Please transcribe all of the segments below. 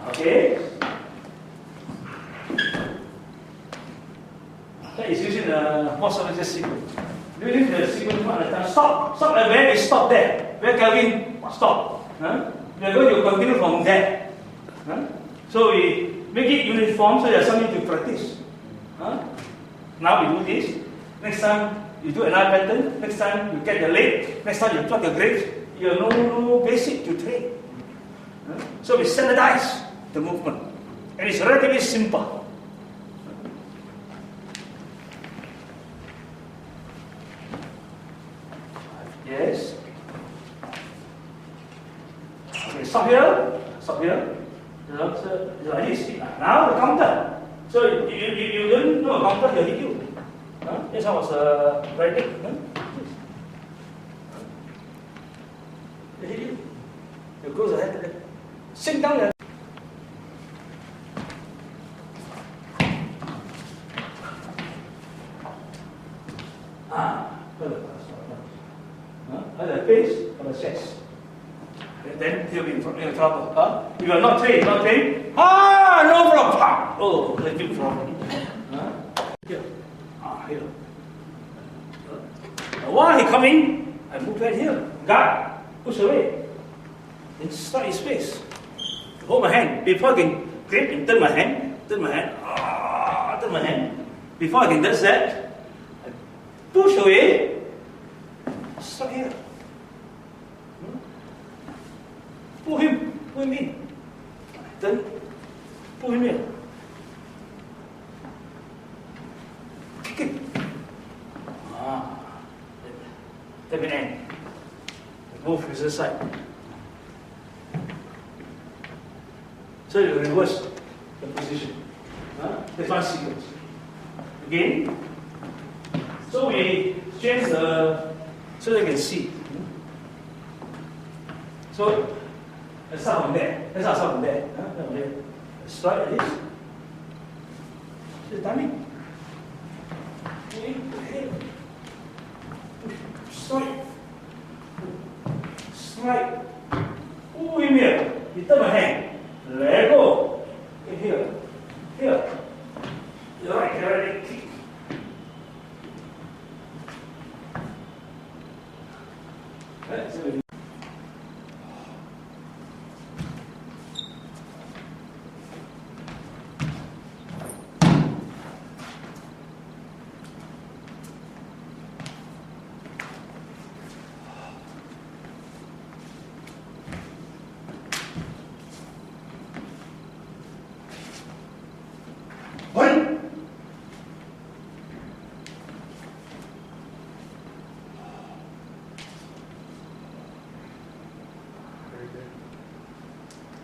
Okay. That is using the most of the sequence. During the sequence one at a time, stop. Stop at where is stop there. Where Calvin stop. We are going to continue from there. So we make it uniform so there's something to practice. Now we do this. Next time you do another pattern. Next time you get the leg. Next time you plug the grapes. You have no basic to train. So we standardize the movement. And it's relatively simple. Yes. Okay, stop here. Stop here. So like this. Now the counter. So you don't know a counter, he'll hit you. That's how I was writing. He'll hit you. You close the head. Sink down there. The face or the chest. Then he'll be in trouble. If you are not trained, no problem. Oh, that's a big problem. Here. Here. While he coming, I move right here. Guard, push away. Then start his face. Hold my hand. Before I can grip and turn my hand. Turn my hand. Before I can do that, I push away. Start here. Pull him in. Then pull him in. Kick him. Then we end. Move to the side. So you reverse the position. That's one sequence. Again. So we change the so they can see. So let's start from there. Let's start from there. Start like this. The timing. Strike. Pull him here. You turn my hand. Let go. Here. You're right. Kick. Right. So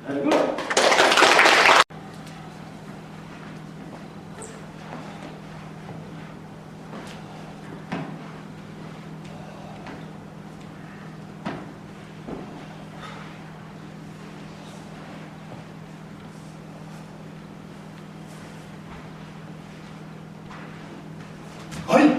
very good. Hey!